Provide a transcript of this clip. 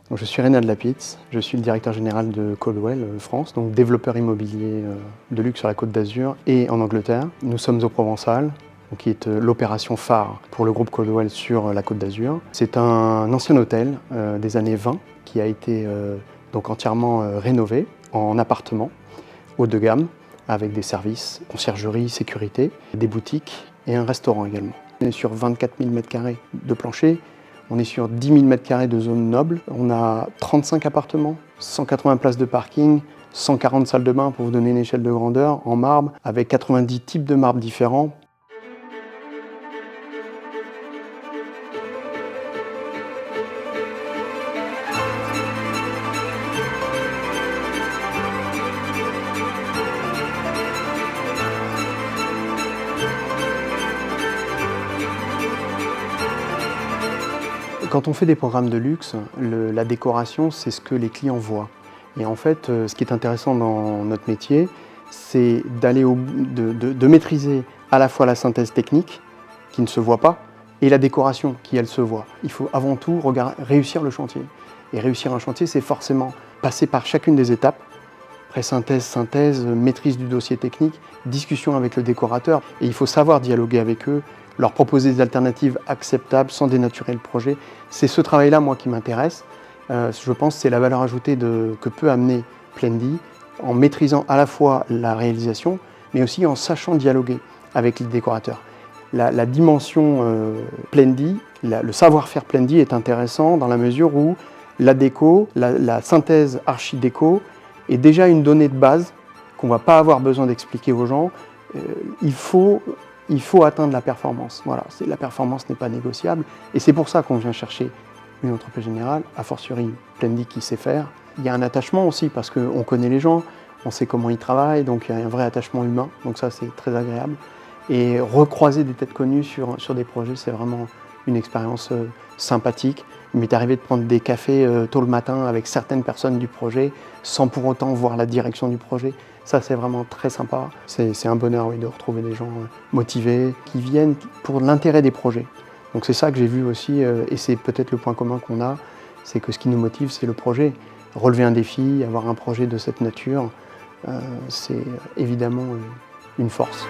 Donc, je suis Reynald Lapitz, je suis le directeur général de Coldwell France, donc développeur immobilier de luxe sur la Côte d'Azur et en Angleterre. Nous sommes au Provençal, qui est l'opération phare pour le groupe Coldwell sur la Côte d'Azur. C'est un ancien hôtel des années 20 qui a été donc entièrement rénové en appartements haut de gamme avec des services, conciergerie, sécurité, des boutiques et un restaurant également. On est sur 24 000 m² de plancher, on est sur 10 000 m² de zone noble, on a 35 appartements, 180 places de parking, 140 salles de bain pour vous donner une échelle de grandeur en marbre, avec 90 types de marbre différents. Quand on fait des programmes de luxe, la décoration, c'est ce que les clients voient. Et en fait, ce qui est intéressant dans notre métier, c'est d'aller de maîtriser à la fois la synthèse technique, qui ne se voit pas, et la décoration, qui elle se voit. Il faut avant tout réussir le chantier. Et réussir un chantier, c'est forcément passer par chacune des étapes. Synthèse, maîtrise du dossier technique, discussion avec le décorateur. Et il faut savoir dialoguer avec eux, leur proposer des alternatives acceptables sans dénaturer le projet. C'est ce travail-là, moi, qui m'intéresse. Je pense que c'est la valeur ajoutée que peut amener Plendy en maîtrisant à la fois la réalisation, mais aussi en sachant dialoguer avec les décorateurs. La dimension Plendy, le savoir-faire Plendy est intéressant dans la mesure où la déco, la synthèse archi-déco est déjà une donnée de base qu'on ne va pas avoir besoin d'expliquer aux gens. Il faut atteindre la performance. Voilà, la performance n'est pas négociable. Et c'est pour ça qu'on vient chercher une entreprise générale, a fortiori Plendy qui sait faire. Il y a un attachement aussi parce qu'on connaît les gens, on sait comment ils travaillent, donc il y a un vrai attachement humain. Donc ça, c'est très agréable. Et recroiser des têtes connues sur des projets, c'est vraiment une expérience sympathique. Il m'est arrivé de prendre des cafés tôt le matin avec certaines personnes du projet, sans pour autant voir la direction du projet. Ça, c'est vraiment très sympa. C'est un bonheur, oui, de retrouver des gens motivés, qui viennent pour l'intérêt des projets. Donc c'est ça que j'ai vu aussi, et c'est peut-être le point commun qu'on a, c'est que ce qui nous motive, c'est le projet. Relever un défi, avoir un projet de cette nature, c'est évidemment une force.